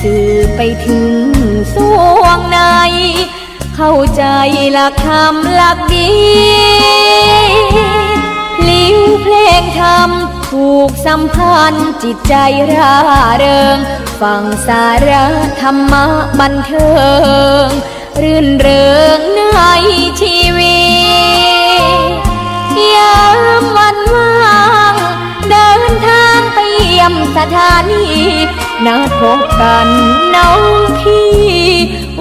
สื่อไปถึงสวงในเข้าใจหลักธรรมหลักดีลิ้วเพลงธรรมถูกสัมพันธ์จิตใจร่าเริงฟังสาระธรรมะบันเทิงรื่นเริงในชีวิตยามวันว่างเดินทางไปเยี่ยมสถานีนัดพบกันน้องพี่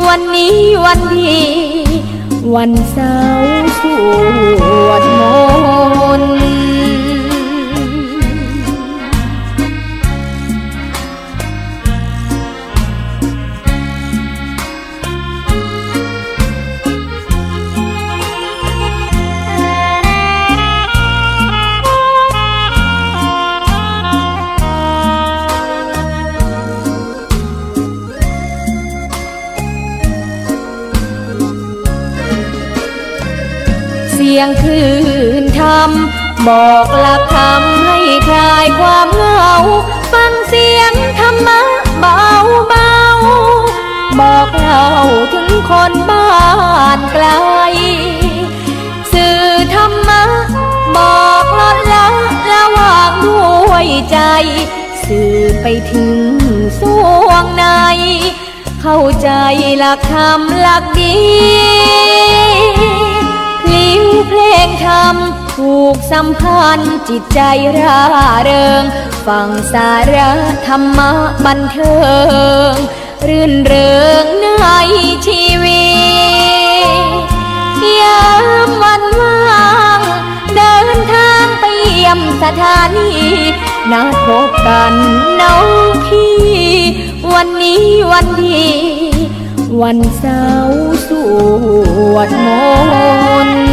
วันนี้วันดีวันเสาร์สวดมนต์เสียงคลื่นธรรมบอกหลักธรรมให้คลายความเหงาฟังเสียงธรรมะเบาเบาบอกเล่าถึงคนบ้านไกลสื่อธรรมะบอกลดละระหว่างด้วยใจสื่อไปถึงสวงในเข้าใจหลักธรรมหลักดีลิ้วเพลงธรรมถูกสัมพันธ์จิตใจร่าเริงฟังสาระธรรมะบันเทิงรื่นเริงในชีวิตยามวันว่างเดินทางไปเยี่ยมสถานีนัดพบกันน้องพี่วันนี้วันดีวันเสาร์สวดมนต์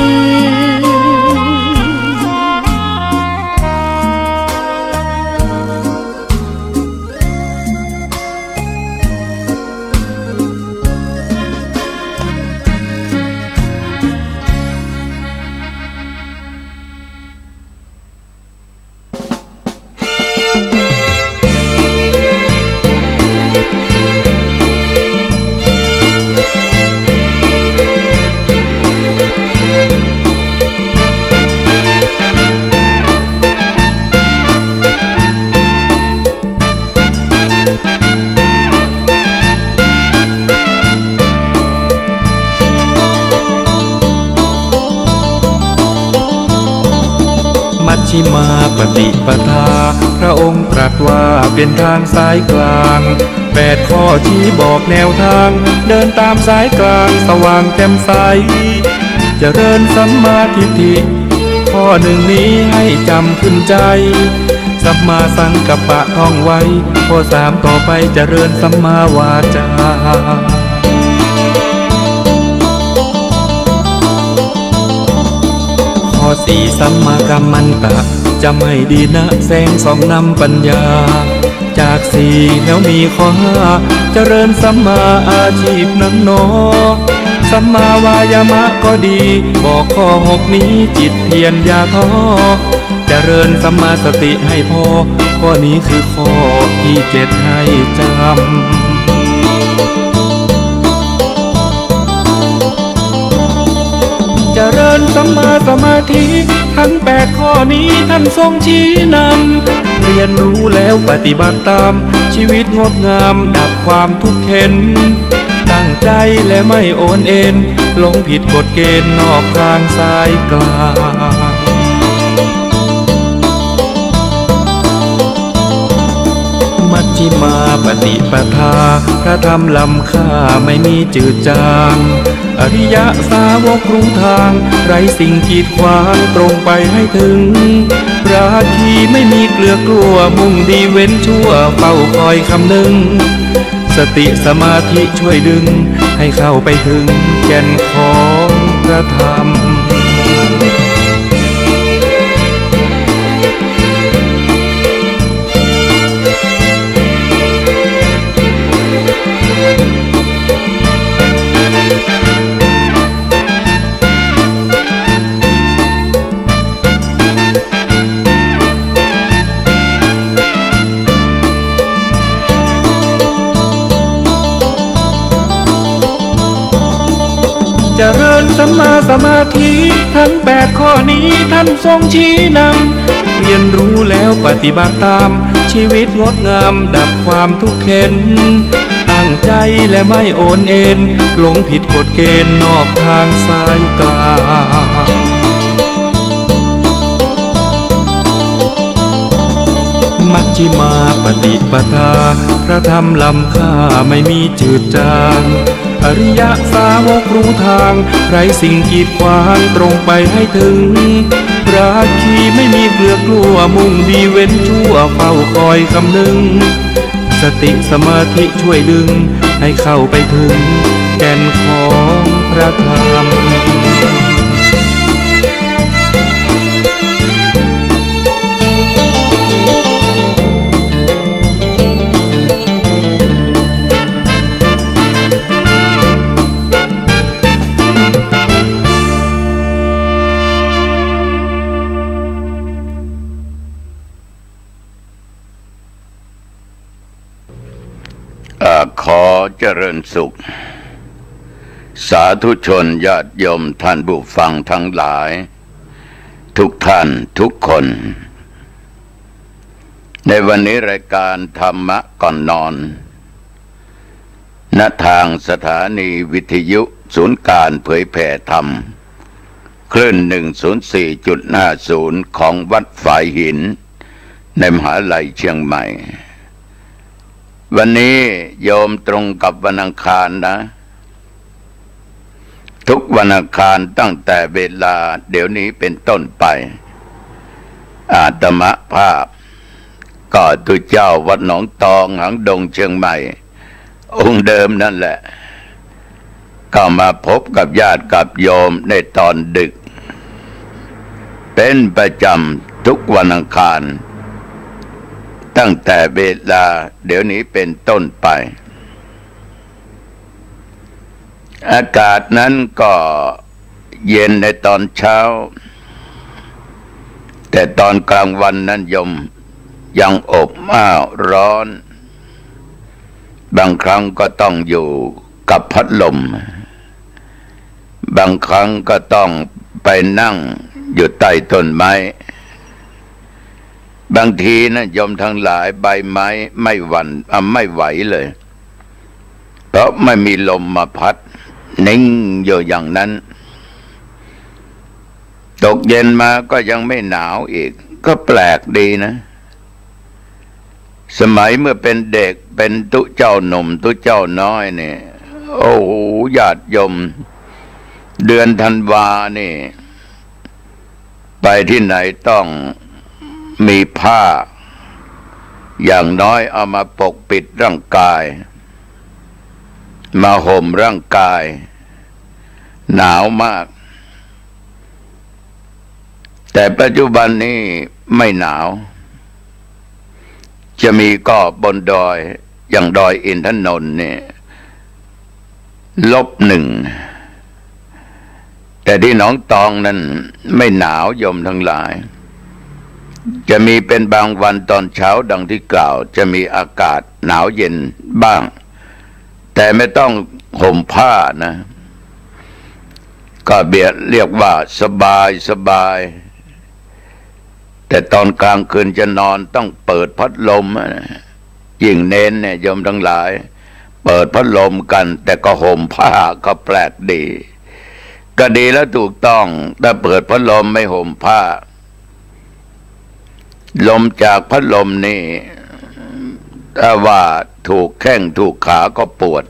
มัชฌิมาปฏิปทาพระองค์ตรัสว่าเป็นทางสายกลาง8 ข้อชี้บอกแนวทางเดินตามสายกลางสว่างแจ่มใสเจริญสัมมาทิฏฐิข้อหนึ่งนี้ให้จำขึ้นใจสัมมาสังกัปปะท่องไว้ข้อ3ต่อไปเจริญสัมมาวาจาข้อ4สัมมากัมมันตะจำให้ดีนะแสงส่องนำปัญญาจาก4แล้วมีข้อ5เจริญสัมมาอาชีพนั้นหนอสัมมาวายามะก็ดีบอกข้อ6นี้จิตเพียรอย่าท้อเจริญสัมมาสติให้พอข้อนี้คือข้อที่7ให้จำเจริญสัมมาสมาธิทั้ง8 ข้อนี้ท่านทรงชี้นำเรียนรู้แล้วปฏิบัติตามชีวิตงดงามดับความทุกข์เข็ญตั้งใจและไม่โอนเอ็นลงผิดกฎเกณฑ์นอกทางสายกลางมัชฌิมาปฏิปทาพระธรรมล้ำค่าไม่มีจืดจางอริยสาวกรู้ทางไร้สิ่งกีดขวางตรงไปให้ถึงราคีไม่มีเกลือกลัวมุ่งดีเว้นชั่วเฝ้าคอยคำนึงสติสมาธิช่วยดึงให้เข้าไปถึงแก่นของพระธรรม ริญสัมมาสมาธิทั้ง8ข้อนี้ท่านทรงชี้นำเรียนรู้แล้วปฏิบัติตามชีวิตงดงามดับความทุกข์เข็ญตั้งใจและไม่โอนเอ็นหลงผิดกฎเกณฑ์นอกทางสายกลางมัชฌิมาปฏิปทาพระธรรมล้ำค่าไม่มีจืดจางอริยสาวกรู้ทางไร้สิ่งกีดขวางตรงไปให้ถึงราคีไม่มีเกลือกลัวมุ่งดีเว้นชั่วเฝ้าคอยคำนึงสติสมาธิช่วยดึงให้เข้าไปถึงแก่นของพระธรรมขอเจริญสุขสาธุชนญาติโยมท่านผู้ฟังทั้งหลายทุกท่านทุกคนในวันนี้รายการธรรมะก่อนนอนณทางสถานีวิทยุศูนย์การเผยแผ่ธรรมคลื่น 104.50 ของวัดฝายหินในมหาลัยเชียงใหม่วันนี้โยมตรงกับวันอังคารนะทุกวันอังคารตั้งแต่เวลาเดี๋ยวนี้เป็นต้นไปอาตมภาพก็ตุเจ้าวัดหนองตองหางดงเชียงใหม่องค์เดิมนั่นแหละก็มาพบกับญาติกับโยมในตอนดึกเป็นประจำทุกวันอังคารตั้งแต่เวลาเดี๋ยวนี้เป็นต้นไปอากาศนั้นก็เย็นในตอนเช้าแต่ตอนกลางวันนั้นยมยังอบอ้าวร้อนบางครั้งก็ต้องอยู่กับพัดลมบางครั้งก็ต้องไปนั่งอยู่ใต้ต้นไม้บางทีนะโยมทั้งหลายใบไม้ไม่ไหวเลยเพราะไม่มีลมมาพัดนิ่งอยู่อย่างนั้นตกเย็นมาก็ยังไม่หนาวอีกก็แปลกดีนะสมัยเมื่อเป็นเด็กเป็นตุเจ้าหนุ่มตุเจ้าน้อยเนี่ยโอ้โหญาติโยมเดือนธันวานี่ไปที่ไหนต้องมีผ้าอย่างน้อยเอามาปกปิดร่างกายมาห่มร่างกายหนาวมากแต่ปัจจุบันนี้ไม่หนาวจะมีก็บนดอยอย่างดอยอินทนนท์เนี่ย-1แต่ที่หนองตองนั้นไม่หนาวโยมทั้งหลายจะมีเป็นบางวันตอนเช้าดังที่กล่าวจะมีอากาศหนาวเย็นบ้างแต่ไม่ต้องห่มผ้านะก็เรียกว่าสบายแต่ตอนกลางคืนจะนอนต้องเปิดพัดลมยิ่งเน้นเนี่ยโยมทั้งหลายเปิดพัดลมกันแต่ก็ห่มผ้าก็แปลกดีก็ดีแล้วถูกต้องถ้าเปิดพัดลมไม่ห่มผ้าลมจากพัดลมนี่ถ้าว่าถูกแข้งถูกขาก็ปวด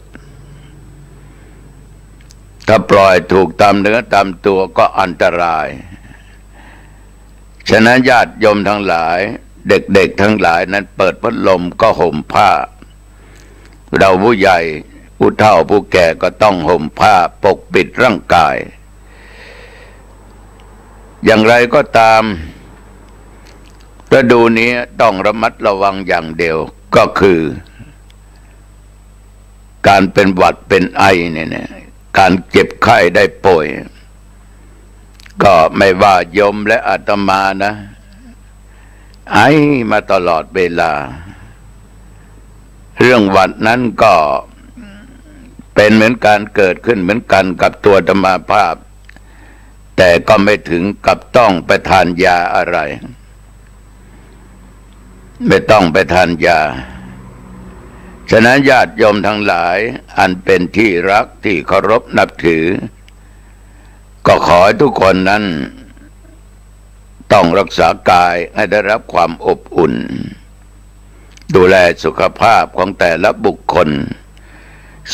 ถ้าปล่อยถูกตามเนื้อตามตัวก็อันตรายฉะนั้นญาติโยมทั้งหลายเด็กๆทั้งหลายนั้นเปิดพัดลมก็ห่มผ้าเราผู้ใหญ่ผู้เฒ่าผู้แก่ก็ต้องห่มผ้าปกปิดร่างกายอย่างไรก็ตามฤดูนี้ต้องระมัดระวังอย่างเดียวก็คือการเป็นหวัดเป็นไอเนี่ยการเจ็บไข้ได้ป่วยก็ไม่ว่าโยมและอาตมานะไอมาตลอดเวลาเรื่องหวัดนั้นก็ เป็นเหมือนการเกิดขึ้นเหมือนกันกับตัวธรรมภาพแต่ก็ไม่ถึงกับต้องไปทานยาอะไรไม่ต้องไปทานยาฉะนั้นญาติโยมทั้งหลายอันเป็นที่รักที่เคารพนับถือก็ขอให้ทุกคนนั้นต้องรักษากายให้ได้รับความอบอุ่นดูแลสุขภาพของแต่ละบุคคล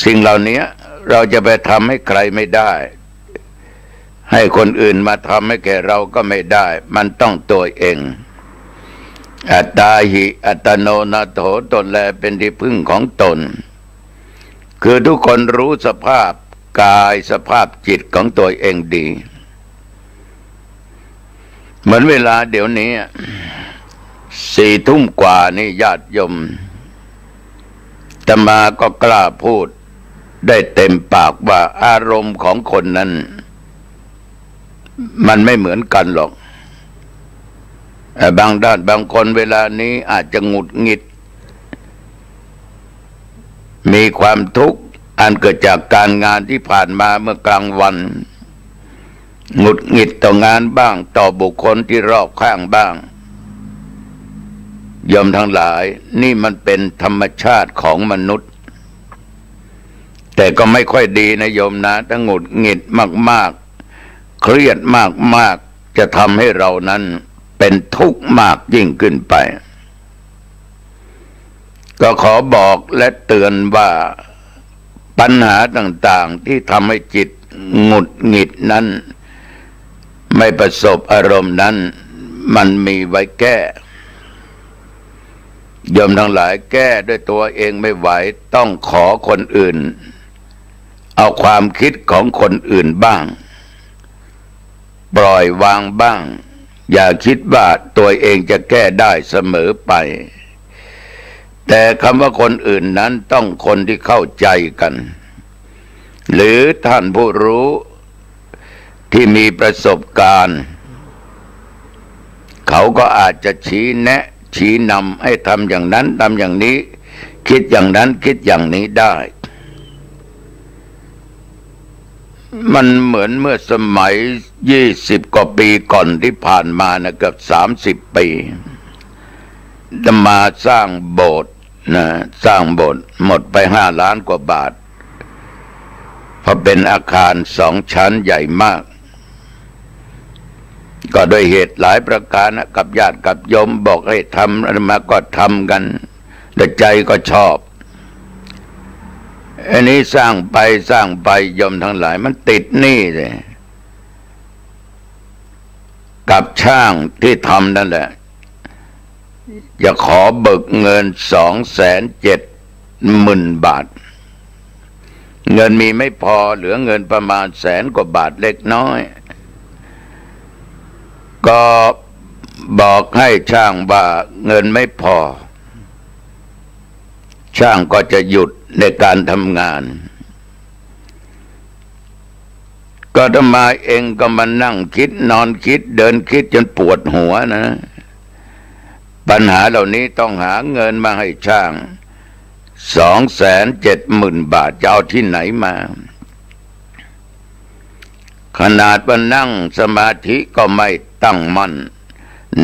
สิ่งเหล่านี้เราจะไปทำให้ใครไม่ได้ให้คนอื่นมาทำให้แก่เราก็ไม่ได้มันต้องตัวเองอัตตาหิอัตโนนาโถตนแลเป็นที่พึ่งของตนคือทุกคนรู้สภาพกายสภาพจิตของตัวเองดีเหมือนเวลาเดี๋ยวนี้4 ทุ่มกว่านี่ญาติโยมอาตมาก็กล้าพูดได้เต็มปากว่าอารมณ์ของคนนั้นมันไม่เหมือนกันหรอกบางด้านบางคนเวลานี้อาจจะหงุดหงิดมีความทุกข์อันเกิดจากการงานที่ผ่านมาเมื่อกลางวันหงุดหงิดต่องานบ้างต่อบุคคลที่รอบข้างบ้างโยมทั้งหลายนี่มันเป็นธรรมชาติของมนุษย์แต่ก็ไม่ค่อยดีนะโยมนะถ้าหงุดหงิดมากๆเครียดมากๆจะทำให้เรานั้นเป็นทุกข์มากยิ่งขึ้นไปก็ขอบอกและเตือนว่าปัญหาต่างๆที่ทำให้จิตหงุดหงิดนั้นไม่ประสบอารมณ์นั้นมันมีไว้แก้โยมทั้งหลายแก้ด้วยตัวเองไม่ไหวต้องขอคนอื่นเอาความคิดของคนอื่นบ้างปล่อยวางบ้างอย่าคิดว่าตัวเองจะแก้ได้เสมอไปแต่คำว่าคนอื่นนั้นต้องคนที่เข้าใจกันหรือท่านผู้รู้ที่มีประสบการณ์เขาก็อาจจะชี้แนะชี้นำให้ทำอย่างนั้นทำอย่างนี้คิดอย่างนั้นคิดอย่างนี้ได้มันเหมือนเมื่อสมัย20 กว่าปีก่อนที่ผ่านมานะเกือบ30 ปีจะมาสร้างโบสถ์นะสร้างโบสถ์หมดไป5 ล้านกว่าบาทเพราะเป็นอาคาร2 ชั้นใหญ่มากก็โดยเหตุหลายประการนะกับญาติกับโยมบอกให้ทำมาก็ทำกันแต่ใจก็ชอบอันนี้สร้างไปโยมทั้งหลายมันติดหนี้เลยกับช่างที่ทำนั่นแหละจะขอเบิกเงิน270,000 บาทเงินมีไม่พอเหลือเงินประมาณ100,000 กว่าบาทเล็กน้อยก็บอกให้ช่างว่าเงินไม่พอช่างก็จะหยุดในการทำงานก็ทำไมเองก็มานั่งคิดนอนคิดเดินคิดจนปวดหัวนะปัญหาเหล่านี้ต้องหาเงินมาให้ช่าง270,000 บาทจะเอาที่ไหนมาขนาดว่านั่งสมาธิก็ไม่ตั้งมั่น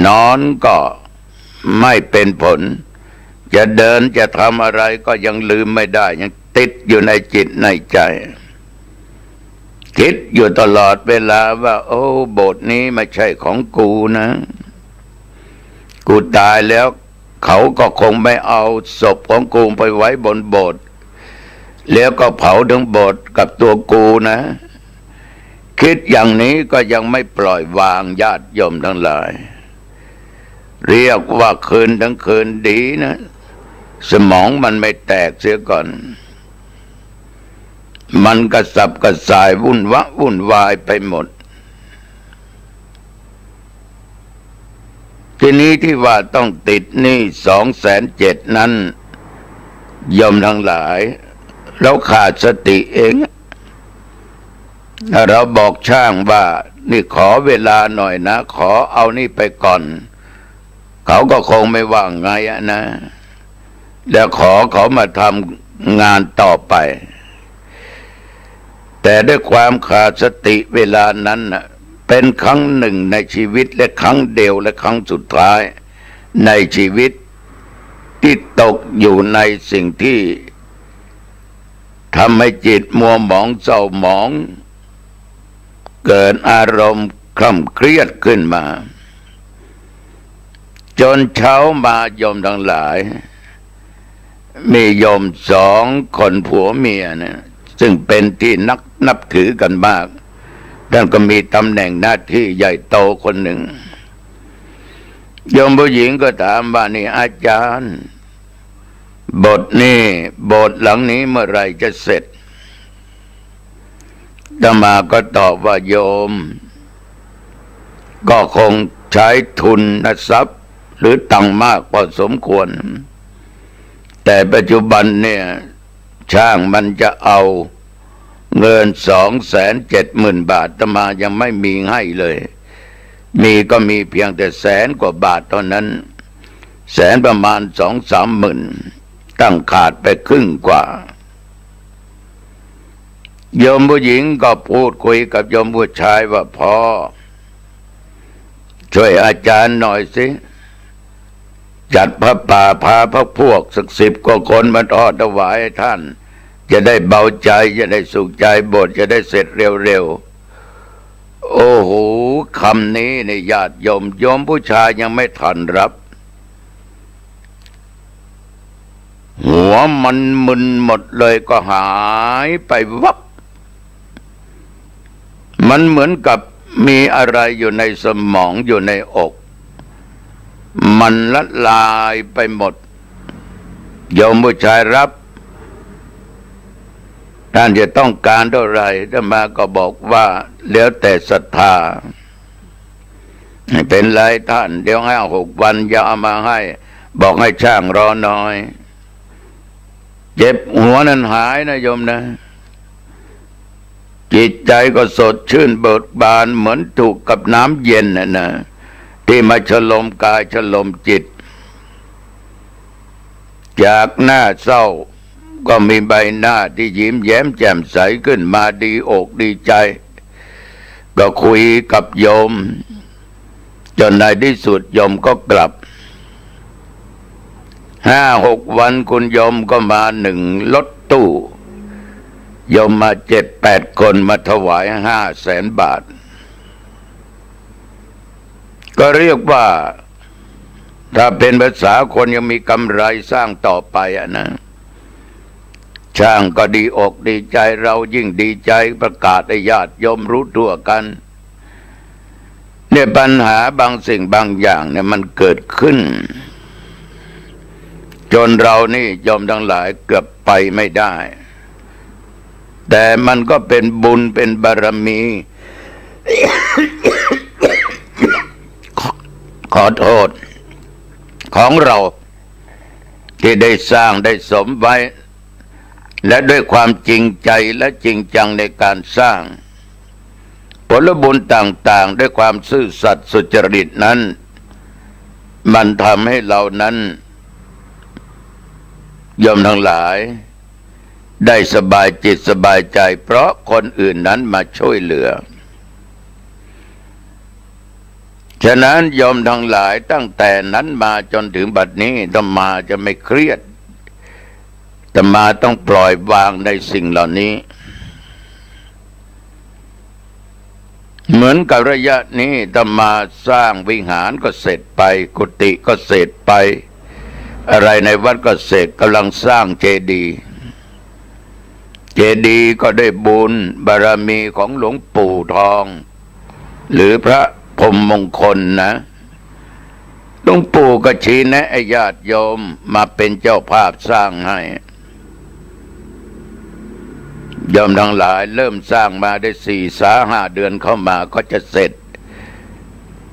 นอนก็ไม่เป็นผลจะเดินจะทำอะไรก็ยังลืมไม่ได้ยังติดอยู่ในจิตในใจคิดอยู่ตลอดเวลาว่าโอ้โบสถ์นี้ไม่ใช่ของกูนะกูตายแล้วเขาก็คงไม่เอาศพของกูไปไว้บนโบสถ์แล้วก็เผาทั้งโบสถ์กับตัวกูนะคิดอย่างนี้ก็ยังไม่ปล่อยวางญาติโยมทั้งหลายเรียกว่าคืนทั้งคืนดีนะสมองมันไม่แตกเสียก่อนมันกระสับกระส่ายวุ่นวายไปหมดทีนี้ที่ว่าต้องติดหนี้270,000นั้นโยมทั้งหลายเราขาดสติเองเราบอกช่างว่านี่ขอเวลาหน่อยนะขอเอานี่ไปก่อนเขาก็คงไม่ว่าไงนะ แล้วขอเขามาทำงานต่อไป แต่ด้วยความขาดสติเวลานั้นเป็นครั้งหนึ่งในชีวิตและครั้งเดียวและครั้งสุดท้ายในชีวิตที่ตกอยู่ในสิ่งที่ทำให้จิตมัวหมองเศร้าหมองเกิดอารมณ์คร่ำเครียดขึ้นมาจนเช้ามาโยมทั้งหลายมีโยม2 คนผัวเมียเนี่ยซึ่งเป็นที่นับถือกันมากท่านก็มีตำแหน่งหน้าที่ใหญ่โตคนหนึ่งโยมผู้หญิงก็ถามว่านี่อาจารย์โบสถ์หลังนี้เมื่อไรจะเสร็จอาตมาก็ตอบว่าโยมก็คงใช้ทุนทรัพย์หรือตังมากพอสมควรแต่ปัจจุบันเนี่ยช่างมันจะเอาเงิน270,000 บาทอาตมายังไม่มีให้เลยมีก็มีเพียงแต่100,000 กว่าบาทเท่านั้นแสนประมาณ2-3 หมื่นตั้งขาดไปครึ่งกว่าโยมผู้หญิงก็พูดคุยกับโยมผู้ชายว่าพ่อช่วยอาจารย์หน่อยสิจัดพระป่าพาพระพวกสัก10 กว่าคนมาทอดถวายให้ท่านจะได้เบาใจจะได้สุขใจโบสถ์จะได้เสร็จเร็วๆโอ้โหคำนี้ในญาติโยมผู้ชายยังไม่ทันรับหัวมันมึนหมดเลยก็หายไปวับมันเหมือนกับมีอะไรอยู่ในสมองอยู่ในอกมันละลายไปหมดโยมผู้ชายรับท่านจะต้องการเท่าไหร่อาตมาก็บอกว่าแล้วแต่ศรัทธาไม่เป็นไรท่านเดี๋ยวให้6 วันอย่าเอามาให้บอกให้ช่างรอหน่อยเจ็บหัวนั้นหายนะโยมนะจิตใจก็สดชื่นเบิกบานเหมือนถูกกับน้ำเย็นนะที่มาฉลมกายฉลมจิตจากหน้าเศร้าก็มีใบหน้าที่ยิ้มแย้มแจ่มใสขึ้นมาดีอกดีใจก็คุยกับโยมจนในที่สุดโยมก็กลับ5-6 วันคุณโยมก็มา1 รถตู้โยมมา7-8 คนมาถวาย500,000 บาทก็เรียกว่าถ้าเป็นภาษาคนยังมีกำไรสร้างต่อไปนะช่างก็ดีอกดีใจเรายิ่งดีใจประกาศให้ญาติโยมรู้ทั่วกันเนี่ยปัญหาบางสิ่งบางอย่างเนี่ยมันเกิดขึ้นจนเรานี่โยมทั้งหลายเกือบไปไม่ได้แต่มันก็เป็นบุญเป็นบารมี ขอโทษของเราที่ได้สร้างได้สมไว้และด้วยความจริงใจและจริงจังในการสร้างผลบุญต่างๆด้วยความซื่อสัตย์สุจริตนั้นมันทำให้เรานั้นโยมทั้งหลายได้สบายจิตสบายใจเพราะคนอื่นนั้นมาช่วยเหลือฉะนั้นโยมทั้งหลายตั้งแต่นั้นมาจนถึงบัดนี้อาตมาจะไม่เครียดอาตมาต้องปล่อยวางในสิ่งเหล่านี้เหมือนกับระยะนี้อาตมาสร้างวิหารก็เสร็จไปกุฏิก็เสร็จไปอะไรในวัดก็เสร็จกำลังสร้างเจดีย์ก็ได้บุญบารมีของหลวงปู่ทองหรือพระพรหมมงคลนะหลวงปู่ก็ชี้แนะญาติโยมมาเป็นเจ้าภาพสร้างให้โยมทั้งหลายเริ่มสร้างมาได้4-5 เดือนเข้ามาก็จะเสร็จ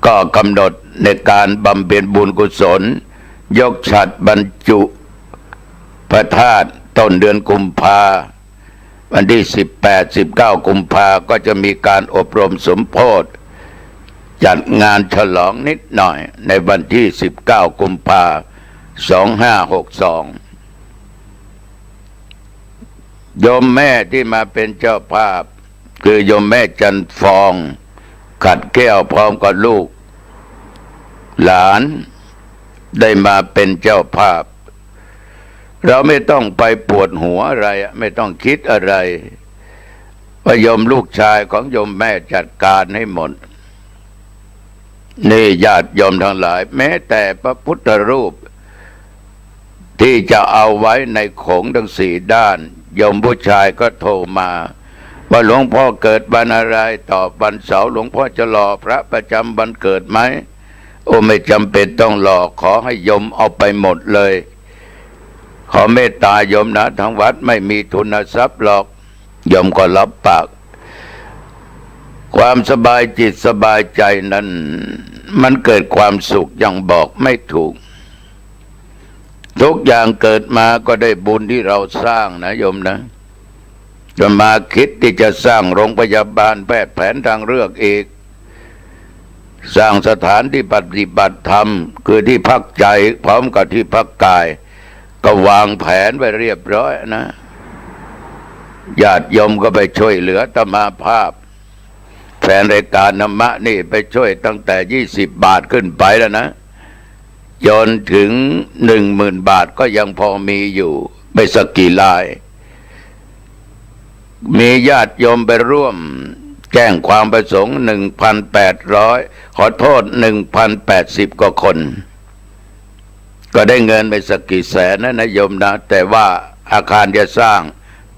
ก็กำหนดในการบำเพ็ญบุญกุศลยกฉัตรบรรจุพระธาตุต้นเดือนกุมภาวันที่18-19 กุมภาก็จะมีการอบรมสมโภชจัดงานฉลองนิดหน่อยในวันที่19 กุมภา2562โยมแม่ที่มาเป็นเจ้าภาพ คือโยมแม่จันฟองขัดแก้วพร้อมกับลูกหลานได้มาเป็นเจ้าภาพเราไม่ต้องไปปวดหัวอะไรไม่ต้องคิดอะไรว่าโยมลูกชายของโยมแม่จัดการให้หมดนี่ญาติโยมทั้งหลายแม้แต่พระพุทธรูปที่จะเอาไว้ในโขงทั้งสี่ด้านโยมผู้ชายก็โทรมาว่าหลวงพ่อเกิดวันอะไรตอบวันเสาร์หลวงพ่อจะรอพระประจำวันเกิดไหมโอ้ไม่จำเป็นต้องรอขอให้โยมเอาไปหมดเลยขอเมตตาโยมนะทั้งวัดไม่มีทุนทรัพย์หรอกโยมก็รับปากความสบายจิตสบายใจนั้นมันเกิดความสุขยังบอกไม่ถูกทุกอย่างเกิดมาก็ได้บุญที่เราสร้างนะโยมนะจะมาคิดที่จะสร้างโรงพยาบาลแพทย์แผนทางเลือกอีกสร้างสถานที่ปฏิบัติธรรมคือที่พักใจพร้อมกับที่พักกายก็วางแผนไว้เรียบร้อยนะญาติโยมก็ไปช่วยเหลืออาตมาภาพแฟนรายการธรรมะนี่ไปช่วยตั้งแต่20 บาทขึ้นไปแล้วนะจนถึง10,000 บาทก็ยังพอมีอยู่ไม่สักกี่รายมีญาติโยมไปร่วมแจ้งความประสงค์ 1,800 ขอโทษ 1,080 กว่าคนก็ได้เงินไปสักกี่แสนนะโยมนะแต่ว่าอาคารจะสร้าง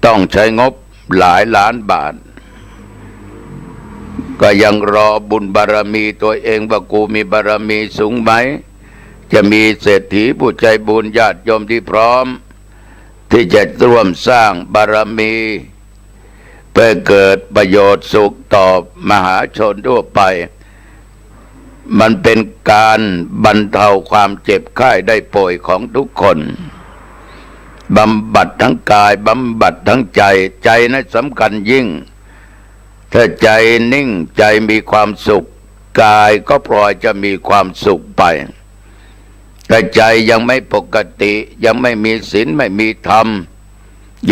ต้องใช้งบหลายล้านบาทก็ยังรอบุญบารมีตัวเองว่ากูมีบารมีสูงไหมจะมีเศรษฐีผู้ใจบุญญาติโยมที่พร้อมที่จะร่วมสร้างบารมีเพื่อเกิดประโยชน์สุขต่อมหาชนทั่วไปมันเป็นการบรรเทาความเจ็บไข้ได้ป่วยของทุกคนบำบัดทั้งกายบำบัดทั้งใจใจนั้นสำคัญยิ่งถ้าใจนิ่งใจมีความสุขกายก็พลอยจะมีความสุขไปแต่ใจยังไม่ปกติยังไม่มีศีลไม่มีธรรม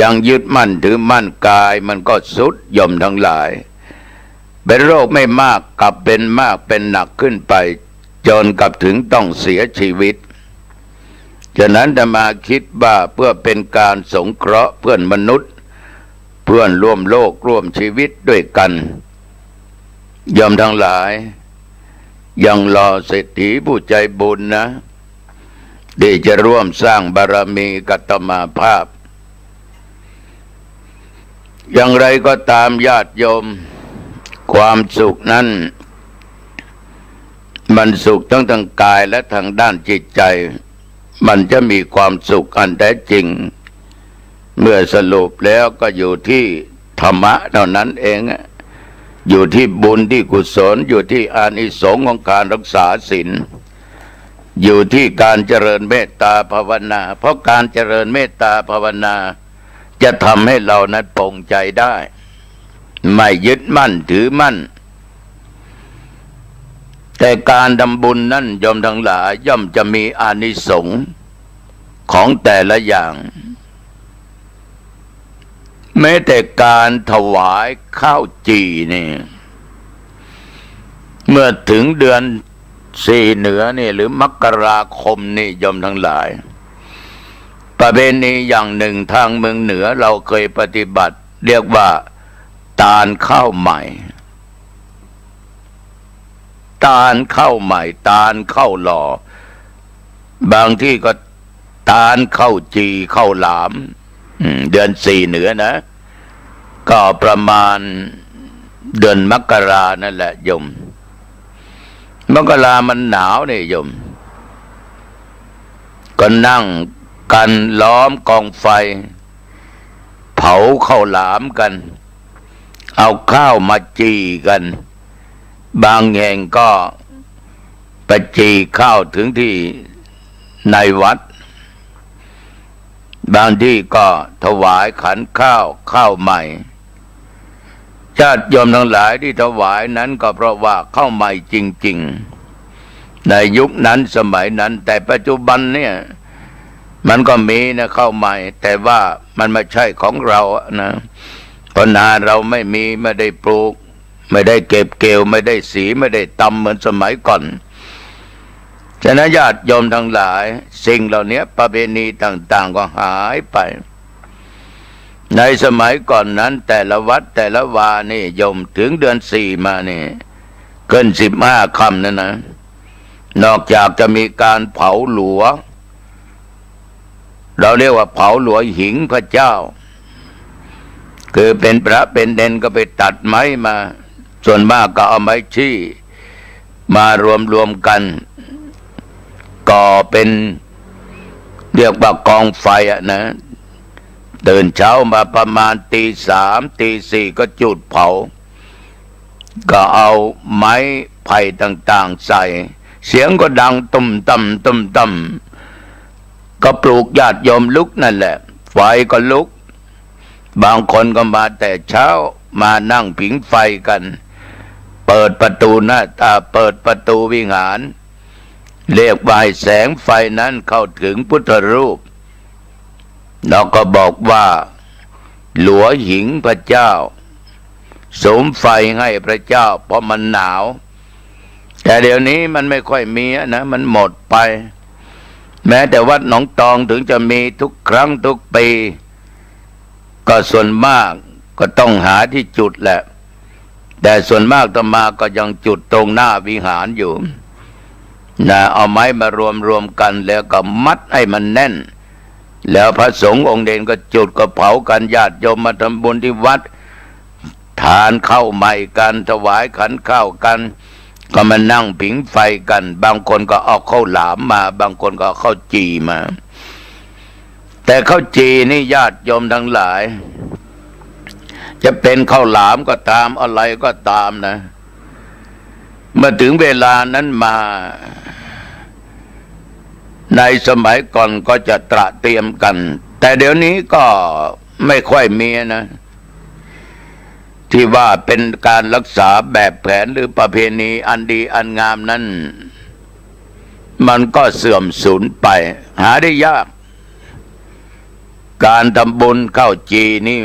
ยังยึดมั่นถือมั่นกายมันก็สุดย่อมทั้งหลายเป็นโรคไม่มากกลับเป็นมากเป็นหนักขึ้นไปจนกับถึงต้องเสียชีวิตฉะนั้นจะมาคิดว่าเพื่อเป็นการสงเคราะห์เพื่อนมนุษย์เพื่อนร่วมโลกร่วมชีวิตด้วยกันย่อมทั้งหลายยังรอเศรษฐีผู้ใจบุญนะที่จะร่วมสร้างบารมีกัตมาภาพอย่างไรก็ตามญาติโยมความสุขนั้นมันสุขทั้งทางกายและทางด้านจิตใจมันจะมีความสุขอันแท้จริงเมื่อสรุปแล้วก็อยู่ที่ธรรมะเท่านั้นเองอยู่ที่บุญที่กุศลอยู่ที่อานิสงส์ของการรักษาศีลอยู่ที่การเจริญเมตตาภาวนาเพราะการเจริญเมตตาภาวนาจะทำให้เรานั้นปลงใจได้ไม่ยึดมั่นถือมั่นแต่การทำบุญนั้นโยมทั้งหลายย่อมจะมีอานิสงส์ของแต่ละอย่างแม้แต่การถวายข้าวจี่นี่เมื่อถึงเดือน4เหนือนี่หรือมกราคมนี่โยมทั้งหลายประเพณีอย่างหนึ่งทางเมืองเหนือเราเคยปฏิบัติเรียกว่าตาลข้าวใหม่ตาลข้าวใหม่ตาลข้าวหล่อบางที่ก็ตาลข้าวจีข้าวหลามเดือน4เหนือนะก็ประมาณเดือนมกรานั่นแหละโยมมกรามันหนาวนี่โยมก็นั่งกันล้อมกองไฟเผาข้าวหลามกันเอาข้าวมาจีกันบางแห่งก็ไปจีข้าวถึงที่ในวัดบางที่ก็ถวายขันข้าวใหม่ญาติโยมทั้งหลายที่ถวายนั้นก็เพราะว่าข้าวใหม่จริงๆในยุคนั้นสมัยนั้นแต่ปัจจุบันเนี่ยมันก็มีนะข้าวใหม่แต่ว่ามันไม่ใช่ของเรานะ เพราะนาเราไม่มีไม่ได้ปลูกไม่ได้เก็บเกี่ยวไม่ได้สีไม่ได้ตำเหมือนสมัยก่อนฉะนั้นญาติโยมทั้งหลายสิ่งเหล่านี้ประเพณีต่างๆก็หายไปในสมัยก่อนนั้นแต่ละวัดแต่ละวานี่โยมถึงเดือนสี่มานี่เกิน15 ค่ำนั่นนะนอกจากจะมีการเผาหลัวเราเรียกว่าเผาหลัวหิงพระเจ้าคือเป็นพระเป็นเด่นก็ไปตัดไม้มาส่วนมากก็เอาไม้ชี้มารวมกันก่อเป็นเรียกว่ากองไฟนะตื่นเช้ามาประมาณตี 3ตี 4ก็จุดเผาก็เอาไม้ไผ่ต่างๆใส่เสียงก็ดังตุ่มต่ำตุ่มต่ำก็ปลุกญาติโยมลุกนั่นแหละไฟก็ลุกบางคนก็มาแต่เช้ามานั่งผิงไฟกันเปิดประตูหน้าตาเปิดประตูวิหารเรียกว่าให้แสงไฟนั้นเข้าถึงพุทธรูปแล้วก็บอกว่าหลัวหิงพระเจ้าสมไฟให้พระเจ้าเพราะมันหนาวแต่เดี๋ยวนี้มันไม่ค่อยมีนะมันหมดไปแม้แต่วัดหนองตองถึงจะมีทุกครั้งทุกปีก็ส่วนมากก็ต้องหาที่จุดแหละแต่ส่วนมากอาตมาก็ยังจุดตรงหน้าวิหารอยู่นะเอาไม้มารวมกันแล้วก็มัดให้มันแน่นแล้วพระสงฆ์องค์เด่นก็จุดก็เผากันญาติโยมมาทำบุญที่วัดทานข้าวใหม่กันถวายขันข้าวกันก็มานั่งผิงไฟกันบางคนก็เอาข้าวหลามมาบางคนก็เอาข้าวจีมาแต่ข้าวจีนี่ญาติโยมทั้งหลายจะเป็นข้าวหลามก็ตามอะไรก็ตามนะเมื่อถึงเวลานั้นมาในสมัยก่อนก็จะตระเตรียมกันแต่เดี๋ยวนี้ก็ไม่ค่อยมีนะที่ว่าเป็นการรักษาแบบแผนหรือประเพณีอันดีอันงามนั้นมันก็เสื่อมสูญไปหาได้ยากการทำบุญข้าวจีนี่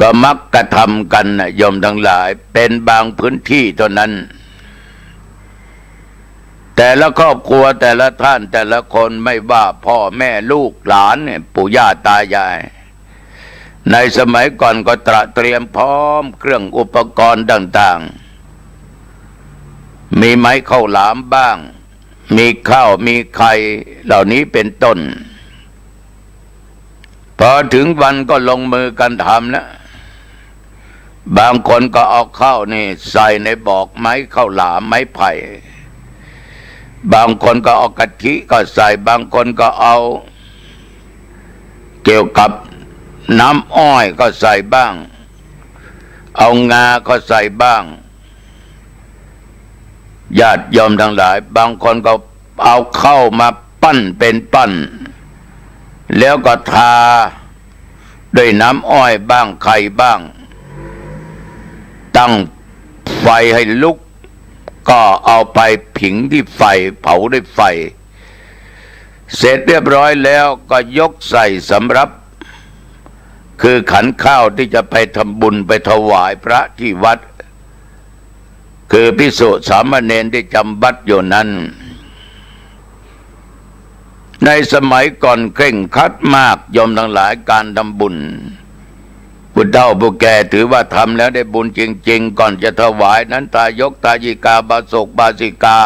ก็มักกระทำกันนะโยมทั้งหลายเป็นบางพื้นที่เท่านั้นแต่ละครอบครัวแต่ละท่านแต่ละคนไม่ว่าพ่อแม่ลูกหลานเนี่ยปู่ย่าตายายในสมัยก่อนก็ตระเตรียมพร้อมเครื่องอุปกรณ์ต่างๆมีไม้ข้าวหลามบ้างมีข้าวมีไข่เหล่านี้เป็นต้นพอถึงวันก็ลงมือกันทำนะบางคนก็เอาข้าวนี่ใส่ในบอกไม้ข้าวหลามไม้ไผ่บางคนก็เอากะทิก็ใส่บางคนก็เอาเกี่ยวกับน้ำอ้อยก็ใส่บ้างเอางาก็ใส่บ้างญาติโยมทั้งหลายบางคนก็เอาเข้ามาปั้นเป็นปั้นแล้วก็ทาด้วยน้ำอ้อยบ้างไข่บ้างตั้งไฟให้ลุกก็เอาไปผิงที่ไฟเผาด้วยไฟเสร็จเรียบร้อยแล้วก็ยกใส่สำรับคือขันข้าวที่จะไปทำบุญไปถวายพระที่วัดคือภิกษุสามเณรที่จำวัดอยู่นั้นในสมัยก่อนเคร่งครัดมากโยมทั้งหลายการทำบุญผู้เฒ่าผู้แก่ถือว่าทำแล้วได้บุญจริงๆก่อนจะถวายนั้นตายกตายิกาบาศกบาสิกา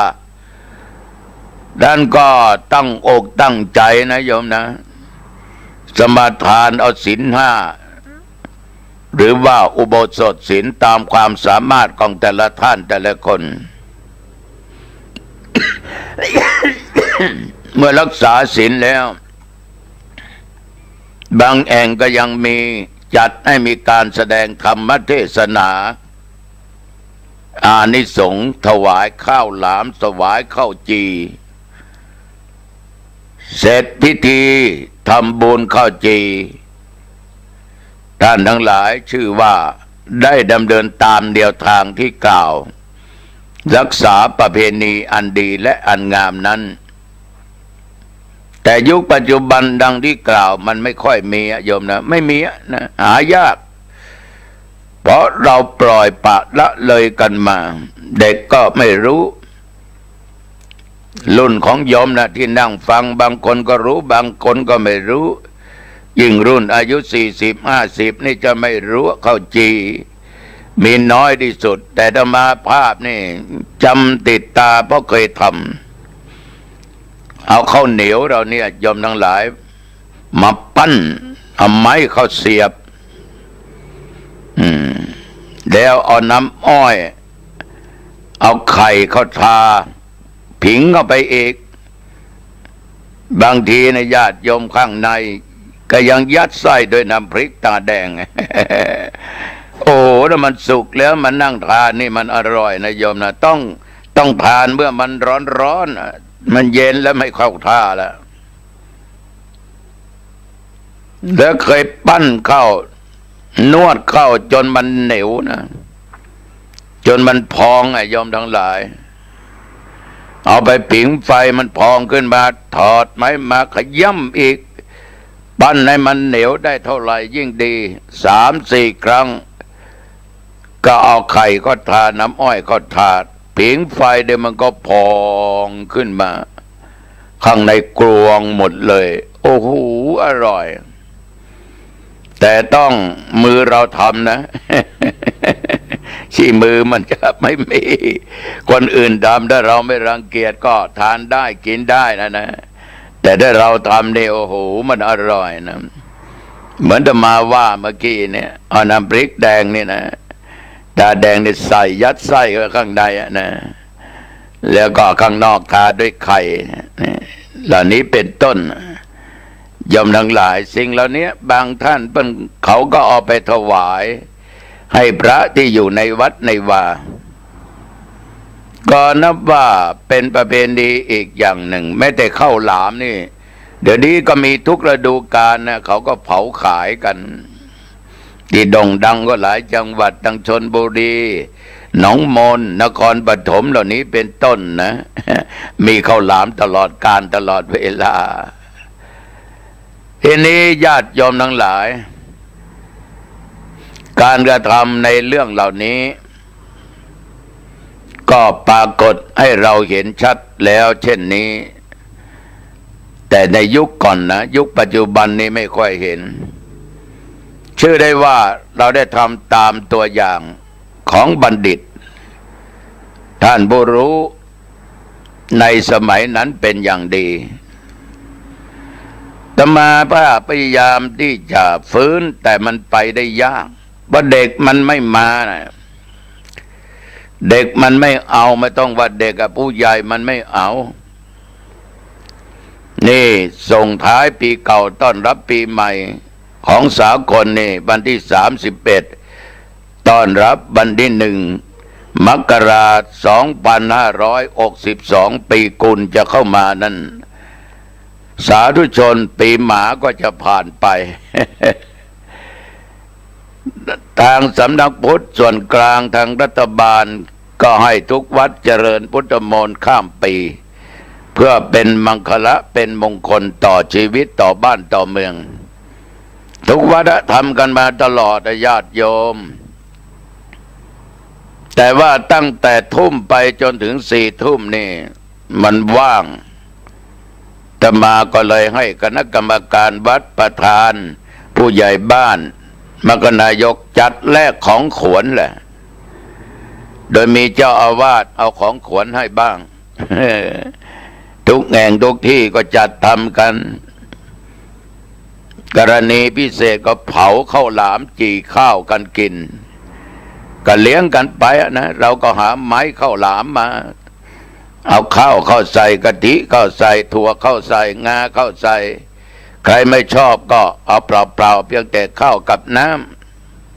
ด้านก็ตั้งอกตั้งใจนะโยมนะสมาทานเอาศีล 5หรือว่าอุโบสถศีลตามความสามารถของแต่ละท่านแต่ละคน เมื่อรักษาศีลแล้วบางแห่งก็ยังมีจัดให้มีการแสดงธรรมเทศนาอานิสงส์ถวายข้าวหลามถวายข้าวจีเสร็จพิธีทำบุญข้าวจีท่านทั้งหลายชื่อว่าได้ดำเนินตามแนวทางที่กล่าวรักษาประเพณีอันดีและอันงามนั้น แต่ยุคปัจจุบันดังที่กล่าวมันไม่ค่อยมีโยมนะไม่มีนะหายากเพราะเราปล่อยปะละเลยกันมาเด็กก็ไม่รู้รุ่นของโยมนะที่นั่งฟังบางคนก็รู้บางคนก็ไม่รู้ยิ่งรุ่นอายุ40-50นี่จะไม่รู้เข้าจีมีน้อยที่สุดแต่ธรรมาภาพนี่จำติดตาเพราะเคยทำเอาข้าวเหนียวเราเนี่ยโยมทั้งหลายมาปั้นเอาไม้เข้าเสียบแล้วเอาน้ำอ้อยเอาไข่เข้าทาผิงเข้าไปอีกบางทีในญาติโยมข้างในก็ยังยัดไส้ด้วยน้ำพริกตาแดง โอ้แล้วมันสุกแล้วมันนั่งทานนี่มันอร่อยนะโยมนะต้องทานเมื่อมันร้อนมันเย็นแล้วไม่เข้าท่าแล้วเคยปั้นเข้านวดเข้าจนมันเหนียวนะจนมันพองโยมทั้งหลายเอาไปผิงไฟมันพองขึ้นมาถอดไม้มาขย้ำอีกปั้นให้มันเหนียวได้เท่าไหร่ยิ่งดี3-4 ครั้งก็เอาไข่ก็ทาน้ำอ้อยก็ทาผิงไฟเดี๋ยวมันก็พองขึ้นมาข้างในกรวงหมดเลยโอ้โหอร่อยแต่ต้องมือเราทำนะ ที่มือมันจะไม่มีคนอื่นทำถ้าเราไม่รังเกียจก็ทานได้กินได้นะแต่ถ้าเราทำเนี่ยโอ้โหมันอร่อยนะเหมือนจะมาว่าเมื่อกี้เนี่ยเอาน้ำพริกแดงนี่นะตาแดงนี่ใส่ยัดไส้ข้างในนะแล้วก็ข้างนอกทาด้วยไข่เหล่านี้เป็นต้นโยมทั้งหลายสิ่งเหล่านี้บางท่านเขาก็เอาไปถวายให้พระที่อยู่ในวัดในวาก็นับว่าเป็นประเพณีอีกอย่างหนึ่งแม้แต่ข้าวหลามนี่เดี๋ยวนี้ก็มีทุกฤดูกาลนะเขาก็เผาขายกันที่โด่งดังก็หลายจังหวัดทั้งชลบุรีหนองมนนครปฐมเหล่านี้เป็นต้นนะ มีข้าวหลามตลอดกาลตลอดเวลาทีนี้ญาติโยมทั้งหลายการกระทำในเรื่องเหล่านี้ก็ปรากฏให้เราเห็นชัดแล้วเช่นนี้แต่ในยุคก่อนนะยุคปัจจุบันนี้ไม่ค่อยเห็นชื่อได้ว่าเราได้ทำตามตัวอย่างของบัณฑิตท่านผู้รู้ในสมัยนั้นเป็นอย่างดีอาตมาพยายามที่จะฟื้นแต่มันไปได้ยากเพราะเด็กมันไม่มานะเด็กมันไม่เอาไม่ต้องว่าเด็กกับผู้ใหญ่มันไม่เอานี่ส่งท้ายปีเก่าต้อนรับปีใหม่ของสากลนี่วันที่31ต้อนรับวันที่1 มกราคม 2562ปีกุลจะเข้ามานั้นสาธุชนปีหมาก็จะผ่านไป ทางสำนักพุทธส่วนกลางทางรัฐบาลก็ให้ทุกวัดเจริญพุทธมนต์ข้ามปีเพื่อเป็นมังคละเป็นมงคลต่อชีวิตต่อบ้านต่อเมืองทุกวัดทำกันมาตลอดญาติโยมแต่ว่าตั้งแต่ทุ่มไปจนถึง4 ทุ่มนี่มันว่างอาตมาก็เลยให้คณะกรรมการวัดประธานผู้ใหญ่บ้านมกนายกจัดแลกของขวัญแหละโดยมีเจ้าอาวาสเอาของขวัญให้บ้าง ทุกแห่งทุกที่ก็จัดทำกันกรณีพิเศษก็เผาข้าวหลามจี่ข้าวกันกินก็เลี้ยงกันไปนะเราก็หาไม้ข้าวหลามมาเอาข้าวเข้าใส่กะทิเข้าใส่ถั่วเข้าใส่งาเข้าใส่ใครไม่ชอบก็เอาเปล่าๆเพียงแต่ข้าวกับน้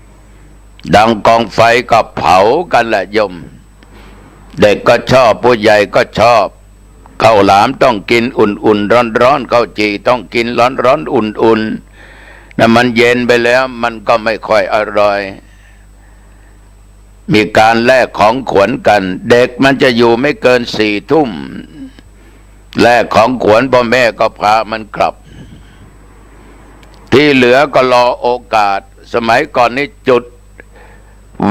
ำดังกองไฟก็เผากันแหละโยมเด็กก็ชอบผู้ใหญ่ก็ชอบข้าวหลามต้องกินอุ่นๆร้อนๆข้าวจี่ต้องกินร้อนๆอุ่นๆนะมันเย็นไปแล้วมันก็ไม่ค่อยอร่อยมีการแลกของขวัญกันเด็กมันจะอยู่ไม่เกิน4 ทุ่ม แลกของขวัญพ่อแม่ก็พามันกลับที่เหลือก็รอโอกาสสมัยก่อนนี้จุด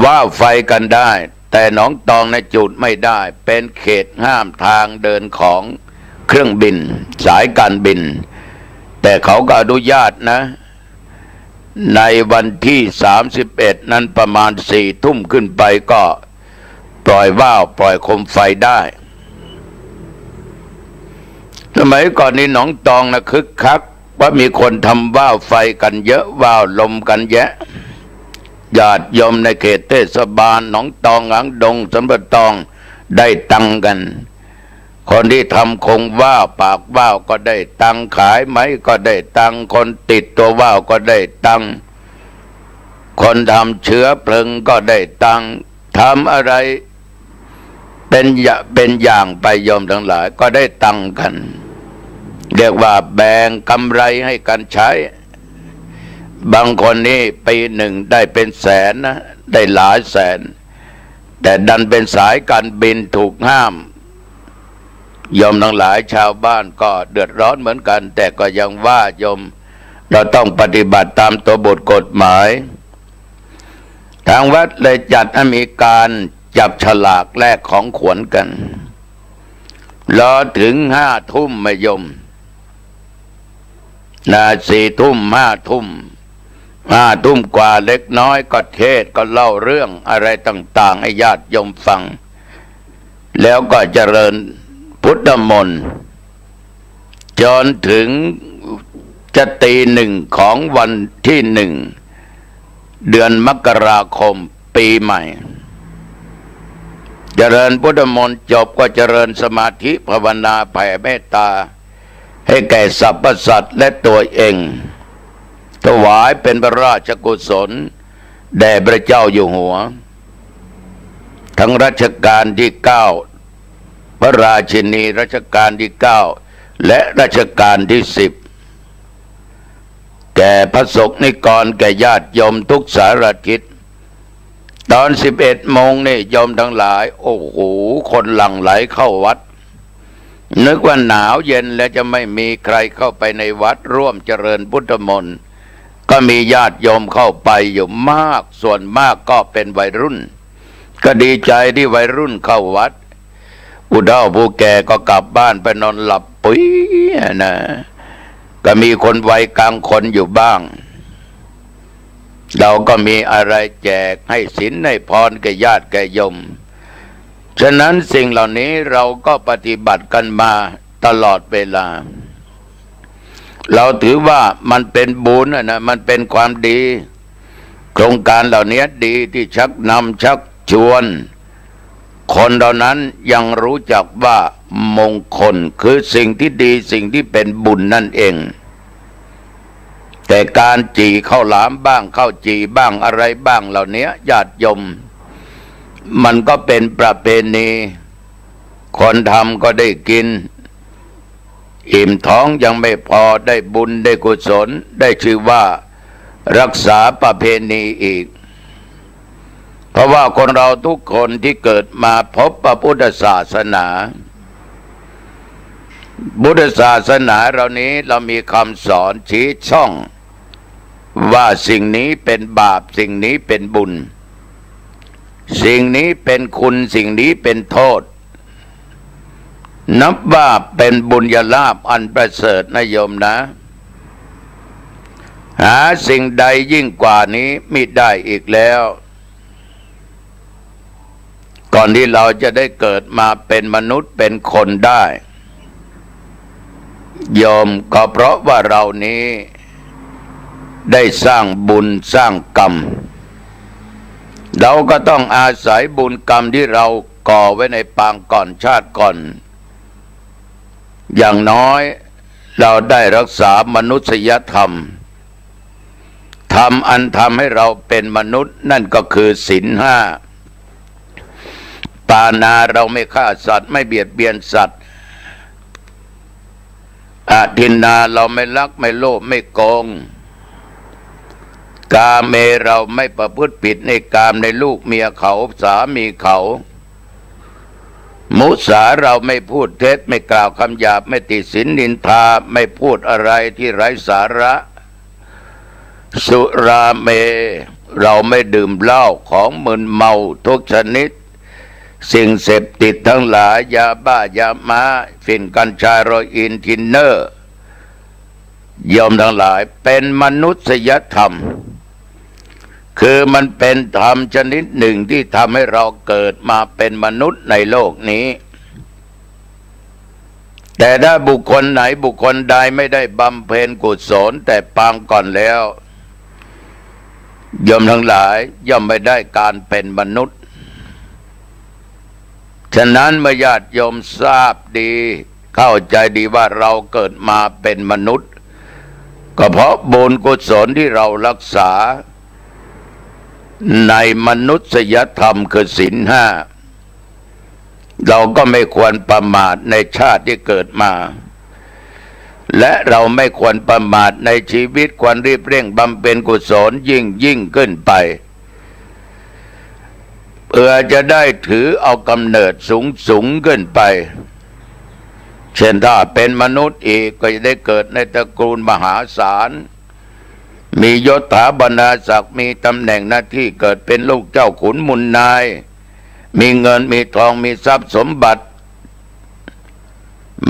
ว่าวไฟกันได้แต่หนองตองในจุดไม่ได้เป็นเขตห้ามทางเดินของเครื่องบินสายการบินแต่เขาก็อนุญาตนะในวันที่31นั้นประมาณ4 ทุ่มขึ้นไปก็ปล่อยว่าวปล่อยโคมไฟได้สมัยก่อนนี้หนองตองนะคึกคักว่ามีคนทำว่าวไฟกันเยอะว่าวลมกันแยะญาติโยมในเขตเทศบาลหนองตองหางดงสำบัดตองได้ตังกันคนที่ทำคงว่าวปากว่าวก็ได้ตังขายไหมก็ได้ตังคนติดตัวว่าวก็ได้ตังคนทำเชื้อเพลิงก็ได้ตังทำอะไรเป็นอย่างไปโยมทั้งหลายก็ได้ตังกันเรียกว่าแบ่งกำไรให้กันใช้บางคนนี่ปีหนึ่งได้เป็นแสนนะได้หลายแสนแต่ดันเป็นสายการบินถูกห้ามโยมทั้งหลายชาวบ้านก็เดือดร้อนเหมือนกันแต่ก็ยังว่าโยมเราต้องปฏิบัติตามตัวบทกฎหมายทางวัดเลยจัดให้มีการจับฉลากแลกของขวัญกันรอถึง5 ทุ่มไม่โยม4 ทุ่ม5 ทุ่ม5 ทุ่มกว่าเล็กน้อยก็เทศก็เล่าเรื่องอะไรต่างๆให้ญาติโยมฟังแล้วก็เจริญพุทธมนต์จนถึงจะตี 1ของวันที่ 1เดือนมกราคมปีใหม่เจริญพุทธมนต์จบก็เจริญสมาธิภาวนาแผ่เมตตาให้แก่สรรพสัตว์และตัวเองถวายเป็นพระราชกุศลแด่พระเจ้าอยู่หัวทั้งรัชกาลที่9พระราชินีรัชกาลที่9และรัชกาลที่10แก่พระสงฆ์นิกรแก่ญาติโยมทุกสารทิศตอน11 โมงนี่โยมทั้งหลายโอ้โหคนหลั่งไหลเข้าวัดนึกว่าหนาวเย็นและจะไม่มีใครเข้าไปในวัดร่วมเจริญพุทธมนต์ก็มีญาติโยมเข้าไปอยู่มากส่วนมากก็เป็นวัยรุ่นก็ดีใจที่วัยรุ่นเข้าวัดผู้เฒ่าผู้แก่ก็กลับบ้านไปนอนหลับปุ๋ยนะก็มีคนวัยกลางคนอยู่บ้างเราก็มีอะไรแจกให้ศีลให้พรแก่ญาติแก่โยมฉะนั้นสิ่งเหล่านี้เราก็ปฏิบัติกันมาตลอดเวลาเราถือว่ามันเป็นบุญนะมันเป็นความดีโครงการเหล่านี้ดีที่ชักนำชักชวนคนเหล่านั้นยังรู้จักว่ามงคลคือสิ่งที่ดีสิ่งที่เป็นบุญนั่นเองแต่การจี่ข้าวหลามบ้างข้าวจี่บ้างอะไรบ้างเหล่านี้ญาติโยมมันก็เป็นประเพณีคนทำก็ได้กินอิ่มท้องยังไม่พอได้บุญได้กุศลได้ชื่อว่ารักษาประเพณีอีกเพราะว่าคนเราทุกคนที่เกิดมาพบพระพุทธศาสนาพุทธศาสนาเรานี้เรามีคำสอนชี้ช่องว่าสิ่งนี้เป็นบาปสิ่งนี้เป็นบุญสิ่งนี้เป็นคุณสิ่งนี้เป็นโทษนับว่าเป็นบุญญาลาภอันประเสริฐนะโยมนะหาสิ่งใดยิ่งกว่านี้มิได้อีกแล้วก่อนที่เราจะได้เกิดมาเป็นมนุษย์เป็นคนได้โยมก็เพราะว่าเรานี้ได้สร้างบุญสร้างกรรมเราก็ต้องอาศัยบุญกรรมที่เราก่อไว้ในปางก่อนชาติก่อนอย่างน้อยเราได้รักษามนุษยธรรมธรรมอันทำให้เราเป็นมนุษย์นั่นก็คือศีล 5ปานาเราไม่ฆ่าสัตว์ไม่เบียดเบียนสัตว์อาทินนาเราไม่ลักไม่โลภไม่โกงกาเมเราไม่ประพฤติผิดในกามในลูกเมียเขาสามีเขา มุสาเราไม่พูดเท็จไม่กล่าวคำหยาบไม่ติฉินนินทาไม่พูดอะไรที่ไร้สาระสุราเมเราไม่ดื่มเหล้าของมึนเมาทุกชนิดสิ่งเสพติดทั้งหลายยาบ้ายาม้าฝิ่นกัญชาโรอีนทินเนอร์โยมทั้งหลายเป็นมนุษยธรรมคือมันเป็นธรรมชนิดหนึ่งที่ทำให้เราเกิดมาเป็นมนุษย์ในโลกนี้แต่ถ้าบุคคลไหนบุคคลใดไม่ได้บำเพ็ญกุศลแต่ปางก่อนแล้วโยมทั้งหลายย่อมไม่ได้การเป็นมนุษย์ฉะนั้นเมื่อญาติโยมทราบดีเข้าใจดีว่าเราเกิดมาเป็นมนุษย์ก็เพราะบุญกุศลที่เรารักษาในมนุษยธรรมคือศีลห้าเราก็ไม่ควรประมาทในชาติที่เกิดมาและเราไม่ควรประมาทในชีวิตควรรีบเร่งบำเพ็ญกุศลยิ่งขึ้นไปเพื่อจะได้ถือเอากำเนิดสูงขึ้นไปเช่นถ้าเป็นมนุษย์อีกก็จะได้เกิดในตระกูลมหาศาลมียศถาบรรดาศักดิ์มีตำแหน่งหน้าที่เกิดเป็นลูกเจ้าขุนมุลนายมีเงินมีทองมีทรัพย์สมบัติ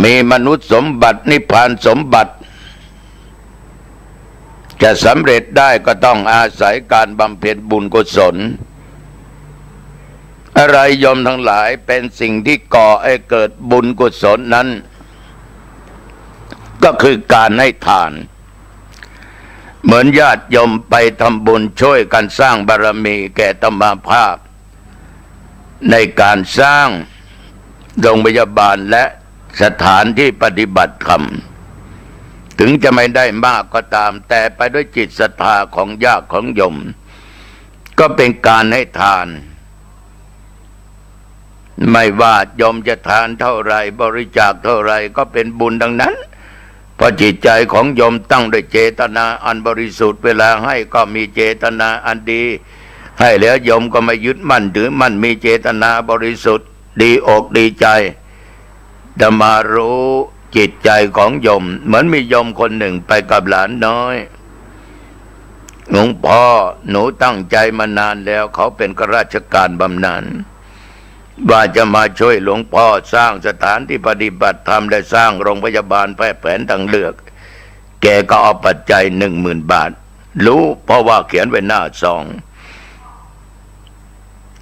มีมนุษย์สมบัตินิพพานสมบัติจะสำเร็จได้ก็ต้องอาศัยการบำเพ็ญบุญกุศลอะไรโยมทั้งหลายเป็นสิ่งที่ก่อให้เกิดบุญกุศลนั้นก็คือการให้ทานเหมือนญาติโยมไปทำบุญช่วยกันสร้างบารมีแก่อาตมาภาพในการสร้างโรงพยาบาลและสถานที่ปฏิบัติธรรมถึงจะไม่ได้มากก็ตามแต่ไปด้วยจิตศรัทธาของญาติของโยมก็เป็นการให้ทานไม่ว่าโยมจะทานเท่าไรบริจาคเท่าไรก็เป็นบุญดังนั้นเพราะจิตใจของโยมตั้งด้วยเจตนาอันบริสุทธิ์เวลาให้ก็มีเจตนาอันดีให้แล้วโยมก็ไม่ยึดมั่นถือมั่นมีเจตนาบริสุทธิ์ดีอกดีใจจะมารู้จิตใจของโยมเหมือนมีโยมคนหนึ่งไปกับหลานน้อยหลวงพ่อหนูตั้งใจมานานแล้วเขาเป็นข้าราชการบำนาญว่าจะมาช่วยหลวงพ่อสร้างสถานที่ปฏิบัติธรรมและสร้างโรงพยาบาลแพทย์แผนทางเลือกแกก็เอาปัจจัย10,000 บาทรู้เพราะว่าเขียนไว้หน้าซอง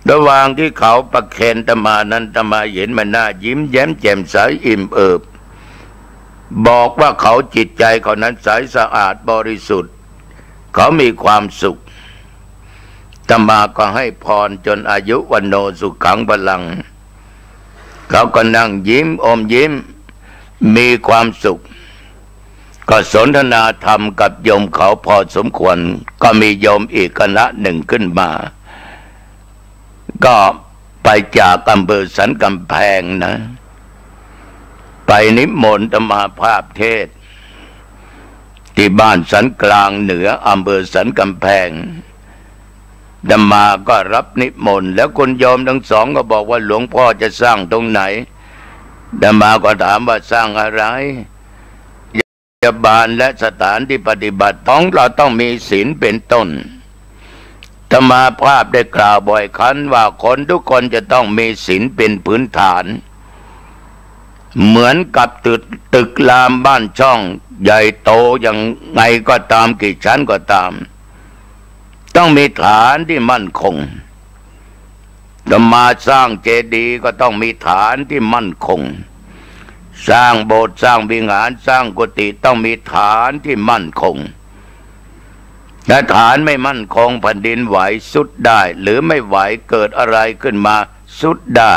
ระหว่างที่เขาประเคนอาตมานั้นอาตมาเห็นมันหน้ายิ้มแย้มแจ่มใสอิ่มเอิบบอกว่าเขาจิตใจเขานั้นใสสะอาดบริสุทธิ์เขามีความสุขอาตมาก็ให้พรจนอายุวันโนสุขังพลังเขาก็นั่งยิ้มอมยิ้มมีความสุขก็สนทนาธรรมกับโยมเขาพอสมควรก็มีโยมอีกคณะหนึ่งขึ้นมาก็ไปจากอำเภอสันกำแพงนะไปนิมนต์อาตมาภาพเทศที่บ้านสันกลางเหนืออำเภอสันกำแพงอาตมาก็รับนิมนต์แล้วคนโยมทั้งสองก็บอกว่าหลวงพ่อจะสร้างตรงไหนอาตมาก็ถามว่าสร้างอะไรโรงพยาบาลและสถานที่ปฏิบัติของเราต้องมีศีลเป็นต้นอาตมาภาพได้กล่าวบ่อยครั้งว่าคนทุกคนจะต้องมีศีลเป็นพื้นฐานเหมือนกับตึกรามบ้านช่องใหญ่โตอย่างไงก็ตามกี่ชั้นก็ตามต้องมีฐานที่มั่นคงจะมาสร้างเจดีย์ก็ต้องมีฐานที่มั่นคงสร้างโบสถ์สร้างวิหารสร้างกุฏิต้องมีฐานที่มั่นคงถ้าฐานไม่มั่นคงแผ่นดินไหวสุดได้หรือไม่ไหวเกิดอะไรขึ้นมาสุดได้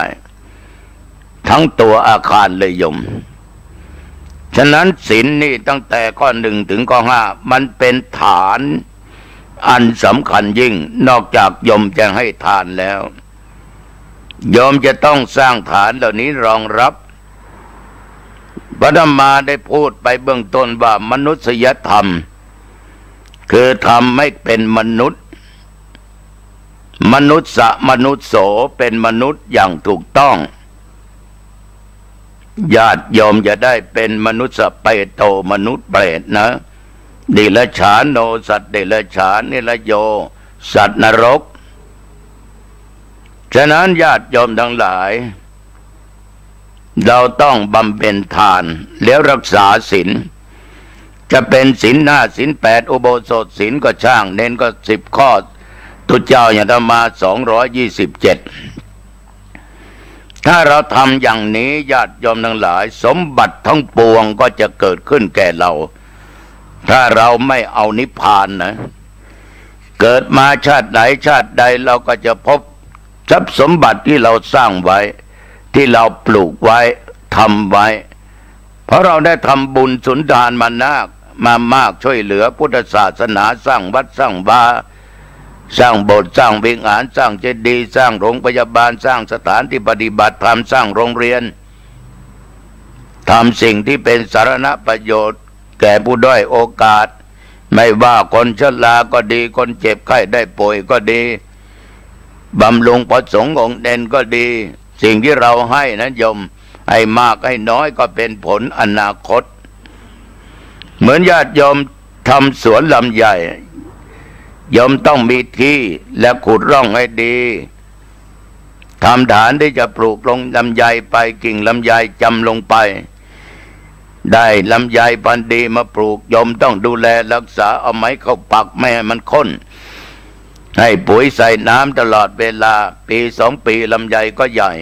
ทั้งตัวอาคารเลยโยมฉะนั้นศีลนี่ตั้งแต่ข้อ 1 ถึงข้อ 5มันเป็นฐานอันสำคัญยิ่งนอกจากโยมจะให้ทานแล้วโยมจะต้องสร้างฐานเหล่านี้รองรับพระธรรมาได้พูดไปเบื้องต้นว่ามนุษยธรรมคือทำให้เป็นมนุษย์มนุษย์โสเป็นมนุษย์อย่างถูกต้อง ญาติโยมจะได้เป็นมนุษย์เปรตโตมนุษย์เปรตนะเดรัจฉานโนสัตว์เดรัจฉานนิรโยสัตว์นรกฉะนั้นญาติโยมทั้งหลายเราต้องบำเพ็ญทานแล้วรักษาศีลจะเป็นศีล5ศีล8อุโบสถศีลก็ช่างเน้นก็10ข้อตุเจ้าอย่างธรรมา227ถ้าเราทำอย่างนี้ญาติโยมทั้งหลายสมบัติทั้งปวงก็จะเกิดขึ้นแก่เราถ้าเราไม่เอานิพพานนะเกิดมาชาติไหนชาติใดเราก็จะพบทรัพย์สมบัติที่เราสร้างไว้ที่เราปลูกไว้ทำไว้เพราะเราได้ทำบุญสุนทานมามากช่วยเหลือพุทธศาสนาสร้างวัดสร้างวาสร้างโบสถ์สร้างวิหารสร้างเจดีย์สร้างโรงพยาบาลสร้างสถานที่ปฏิบัติธรรมสร้างโรงเรียนทำสิ่งที่เป็นสาธารณประโยชน์แก่ผู้ด้อยโอกาสไม่ว่าคนชราก็ดีคนเจ็บไข้ได้ป่วยก็ดีบำรุงพระสงฆ์องค์เด่นก็ดีสิ่งที่เราให้นะโยมให้มากให้น้อยก็เป็นผลอนาคตเหมือนญาติโยมทำสวนลำไยโยมต้องมีที่และขุดร่องให้ดีทำฐานที่จะปลูกลงลำไยไปกิ่งลำไยจำลงไปได้ลำไยพันธุ์ดีมาปลูกโยมต้องดูแลรักษาเอาไม้เข้าปักไม่ให้มันข้นให้ปุ๋ยใส่น้ำตลอดเวลาปี2 ปีลำไยก็ใหญ่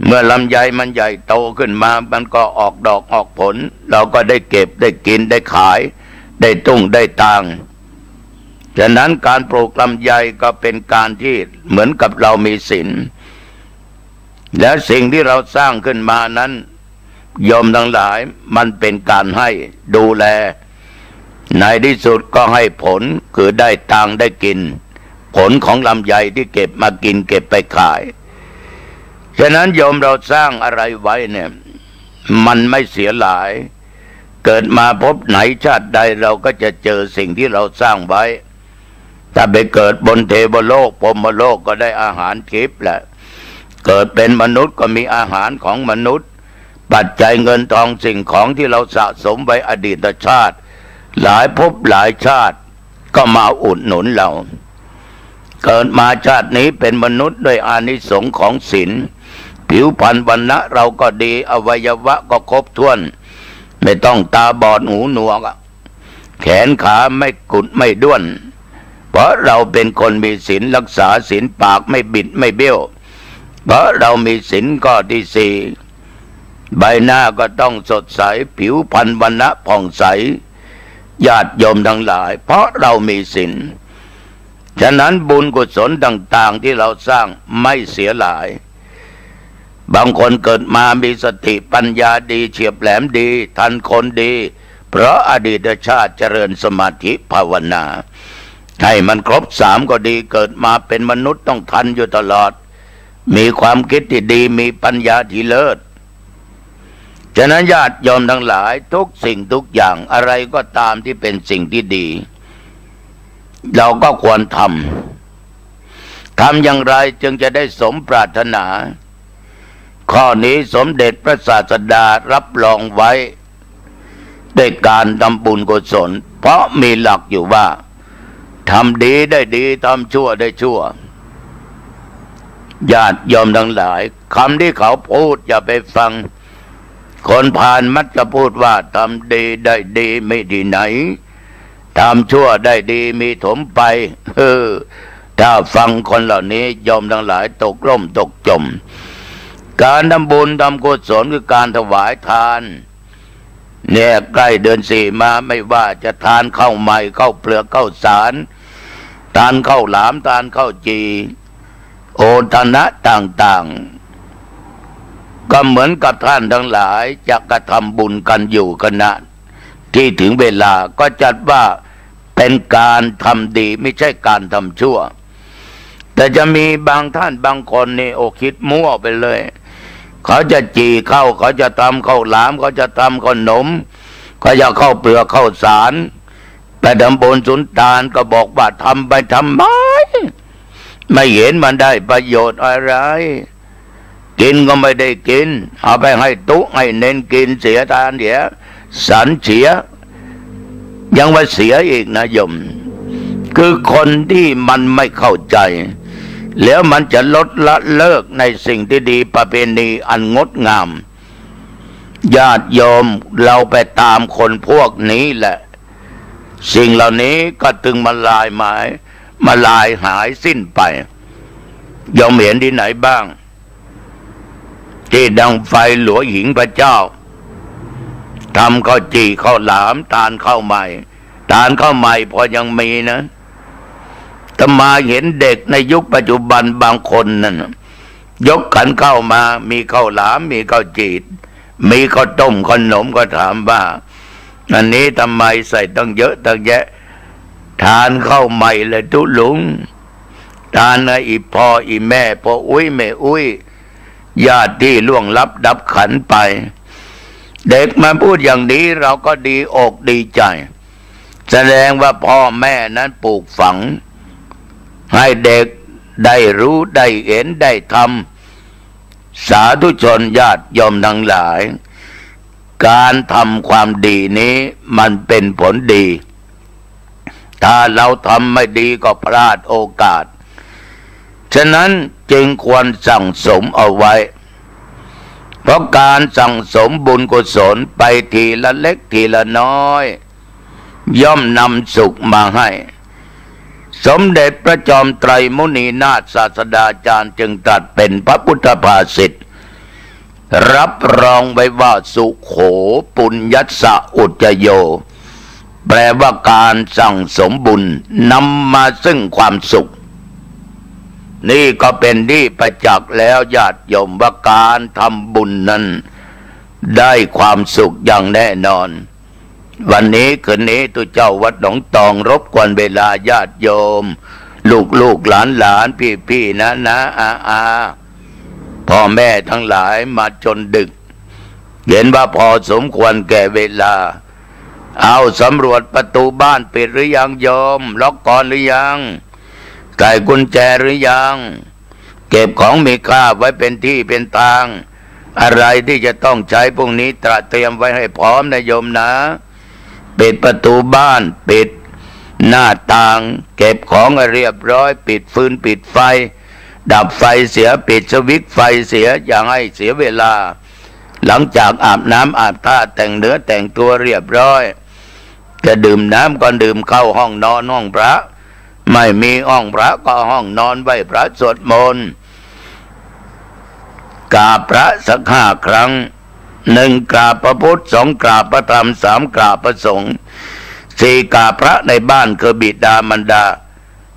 เมื่อลำไยมันใหญ่โตขึ้นมามันก็ออกดอกออกผลเราก็ได้เก็บได้กินได้ขายได้ตุ้งได้ตังฉะนั้นการปลูกลำไยก็เป็นการที่เหมือนกับเรามีศีลและสิ่งที่เราสร้างขึ้นมานั้นโยมทั้งหลายมันเป็นการให้ดูแลในที่สุดก็ให้ผลคือได้ตังได้กินผลของลำไยที่เก็บมากินเก็บไปขายฉะนั้นโยมเราสร้างอะไรไว้เนี่ยมันไม่เสียหลายเกิดมาพบไหนชาติใดเราก็จะเจอสิ่งที่เราสร้างไว้ถ้าไปเกิดบนเทวโลกพรหมโลกก็ได้อาหารทิพย์แหละเกิดเป็นมนุษย์ก็มีอาหารของมนุษย์ปัจจัยเงินทองสิ่งของที่เราสะสมไว้อดีตชาติหลายภพหลายชาติก็มาอุดหนุนเราเกิดมาชาตินี้เป็นมนุษย์ด้วยอานิสงส์ของศีลผิวพรรณวรรณะเราก็ดีอวัยวะก็ครบถ้วนไม่ต้องตาบอดหูหนวกแขนขาไม่กุดไม่ด้วนเพราะเราเป็นคนมีศีลรักษาศีลปากไม่บิดไม่เบี้ยวเพราะเรามีศีลข้อที่4ใบหน้าก็ต้องสดใสผิวพรรณวรรณะผ่องใสญาติโยมทั้งหลายเพราะเรามีศีลฉะนั้นบุญกุศลต่างๆที่เราสร้างไม่เสียหลายบางคนเกิดมามีสติปัญญาดีเฉียบแหลมดีทันคนดีเพราะอดีตชาติเจริญสมาธิภาวนาให้มันครบ3ก็ดีเกิดมาเป็นมนุษย์ต้องทันอยู่ตลอดมีความคิดที่ดีมีปัญญาที่เลิศฉะนั้นญาติโยมทั้งหลายทุกสิ่งทุกอย่างอะไรก็ตามที่เป็นสิ่งที่ดีเราก็ควรทำอย่างไรจึงจะได้สมปรารถนาข้อนี้สมเด็จพระศาสดารับรองไว้ด้วยการทำบุญกุศลเพราะมีหลักอยู่ว่าทำดีได้ดีทำชั่วได้ชั่วญาติโยมทั้งหลายคำที่เขาพูดอย่าไปฟังคนพาลมักจะพูดว่าทำดีได้ดีไม่ดีไหนทำชั่วได้ดีมีถมไปถ้าฟังคนเหล่านี้โยมทั้งหลายตกล่มตกจมการทำบุญทำกุศลคือการถวายทานเนี่ยใกล้เดือน4มาไม่ว่าจะทานข้าวใหม่ข้าวเปลือกข้าวสารทานข้าวหลามทานข้าวจีโอทนะต่างๆก็เหมือนกับท่านทั้งหลายจะกระทำบุญกันอยู่ขณะที่ถึงเวลาก็จัดว่าเป็นการทำดีไม่ใช่การทำชั่วแต่จะมีบางท่านบางคนนี่คิดมั่วไปเลยเขาจะจีเข้าเขาจะทำข้าวหลามเขาจะทำขนมเขาจะเข้าเปลือกข้าวสารแต่ทำบุญสุนทานก็บอกว่าทำไปทำไมไม่เห็นมันได้ประโยชน์อะไร กินก็ไม่ได้กินเอาไปให้ตุ๊ให้เน้นกินเสียทานเสียสันเสียยังว่าเสียอีกนะโยมคือคนที่มันไม่เข้าใจแล้วมันจะลดละเลิกในสิ่งที่ดีประเพณีอันงดงามญาติโยมเราไปตามคนพวกนี้แหละสิ่งเหล่านี้ก็ตึงมาลายหายสิ้นไปโยมเห็นที่ไหนบ้างที่ดังไฟหลวงหิงพระเจ้าทำข้าวจี่ข้าวหลามทานข้าวใหม่พอยังมีนะแต่มาเห็นเด็กในยุคปัจจุบันบางคนนั่นยกขันเข้ามามีข้าวหลามมีข้าวจี่มีข้าวต้มขนมก็ถามว่าอันนี้ทำไมใส่ตั้งเยอะตั้งแยะทานข้าวใหม่เลยทุลุงทานนะอีพ่ออีแม่พ่ออุ้ยแม่อุ้ยญาติที่ล่วงลับดับขันไปเด็กมาพูดอย่างนี้เราก็ดีอกดีใจแสดงว่าพ่อแม่นั้นปลูกฝังให้เด็กได้รู้ได้เห็นได้ทำสาธุชนญาติโยมทั้งหลายการทำความดีนี้มันเป็นผลดีถ้าเราทำไม่ดีก็พลาดโอกาสฉะนั้นจึงควรสั่งสมเอาไว้เพราะการสั่งสมบุญกุศลไปทีละเล็กทีละน้อยย่อมนำสุขมาให้สมเด็จพระจอมไตรมุนีนาถศาสดาจารย์จึงตรัสเป็นพระพุทธภาษิตรับรองไว้ว่าสุโขปุญญัสสะอุจโยแปลว่าการสั่งสมบุญนำมาซึ่งความสุขนี่ก็เป็นที่ประจักษ์แล้วญาติโยมว่าการทำบุญนั้นได้ความสุขอย่างแน่นอนวันนี้คืนนี้ตุเจ้าวัดหนองตองรบกวนเวลาญาติโยมลูกหลานพี่นะอาพ่อแม่ทั้งหลายมาจนดึกเห็นว่าพอสมควรแก่เวลาเอาสำรวจประตูบ้านปิดหรือยังโยมล็อกก่อนหรือยังไขกุญแจหรือยังเก็บของมีค่าไว้เป็นที่เป็นทางอะไรที่จะต้องใช้พวกนี้ตระเตรียมไว้ให้พร้อมนะโยมนะปิดประตูบ้านปิดหน้าต่างเก็บของให้เรียบร้อยปิดฟืนปิดไฟดับไฟเสียปิดสวิตช์ไฟเสียอย่าให้เสียเวลาหลังจากอาบน้ำอาบท่าแต่งเนื้อแต่งตัวเรียบร้อยจะดื่มน้ำก็ดื่มเข้าห้องนอนห้องพระไม่มีห้องพระก็ห้องนอนไหว้พระสวดมนต์กราบพระสัก5 ครั้ง1กราบพระพุทธ2กราบพระธรรม3กราบพระสงฆ์4กราบพระในบ้านคือบิดามารดา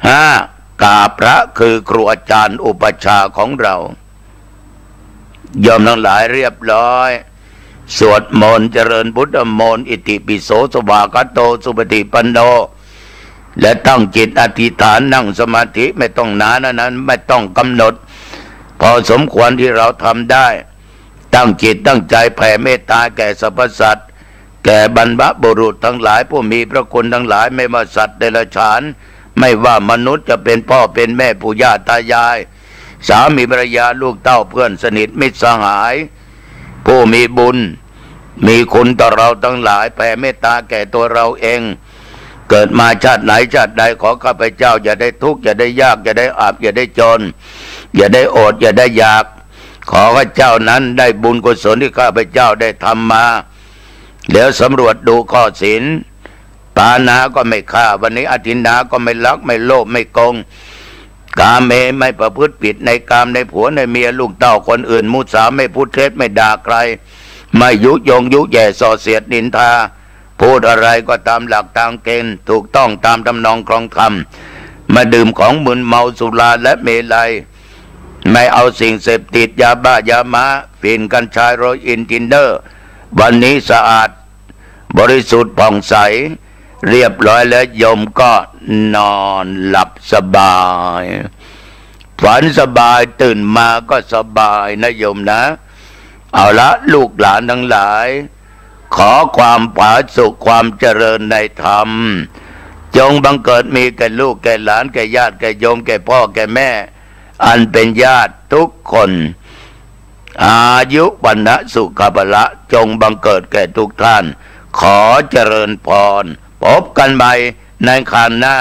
5กราบพระคือครูอาจารย์อุปัชฌาย์ของเรายอมทั้งหลายเรียบร้อยสวดมนต์เจริญพุทธมนต์อิติปิโสสวากาโตสุปฏิปันโนและตั้งจิตอธิษฐานนั่งสมาธิไม่ต้องนานนั้นไม่ต้องกำหนดพอสมควรที่เราทำได้ตั้งจิตตั้งใจแผ่เมตตาแก่สรรพสัตว์แก่บรรพบุรุษทั้งหลายผู้มีพระคุณทั้งหลายไม่ว่าสัตว์เดรัจฉานไม่ว่ามนุษย์จะเป็นพ่อเป็นแม่ปู่ย่าตายายสามีภรรยาลูกเต้าเพื่อนสนิทมิตรสหายผู้มีบุญมีคุณต่อเราทั้งหลายแผ่เมตตาแก่ตัวเราเองเกิดมาชาติไหนชาติใดขอข้าพเจ้าอย่าได้ทุกข์อย่าได้ยากอย่าได้อับอย่าได้จนอย่าได้อดอย่าได้อยากขอข้าเจ้านั้นได้บุญกุศลที่ข้าพเจ้าได้ทำมาแล้วสำรวจดูข้อศีลปานาก็ไม่ฆ่าวันนี้อทินนาก็ไม่ลักไม่โลภไม่โกงกาเมไม่ประพฤติผิดในกามในผัวในเมียลูกเต้าคนอื่นมุสาไม่พูดเท็จไม่ด่าใครไม่ยุยงยุแย่ส่อเสียดนินทาพูดอะไรก็ตามหลักตามเกณฑ์ถูกต้องตามทำนองครองธรรมมาดื่มของมึนเมาสุราและเมลัยไม่เอาสิ่งเสพติดยาบ้ายาม้าฝิ่นกัญชาโรยอินทินเดอร์วันนี้สะอาดบริสุทธิ์ผ่องใสเรียบร้อยแล้วโยมก็นอนหลับสบายฝันสบายตื่นมาก็สบายนะโยมนะเอาละลูกหลานทั้งหลายขอความผาสุกความเจริญในธรรมจงบังเกิดมีแก่ลูกแก่หลานแก่ญาติแก่โยมแก่พ่อแก่แม่อันเป็นญาติทุกคน อายุวันนะสุขภละจงบังเกิดแก่ทุกท่าน ขอเจริญพรพบกันใหม่ในคราวหน้า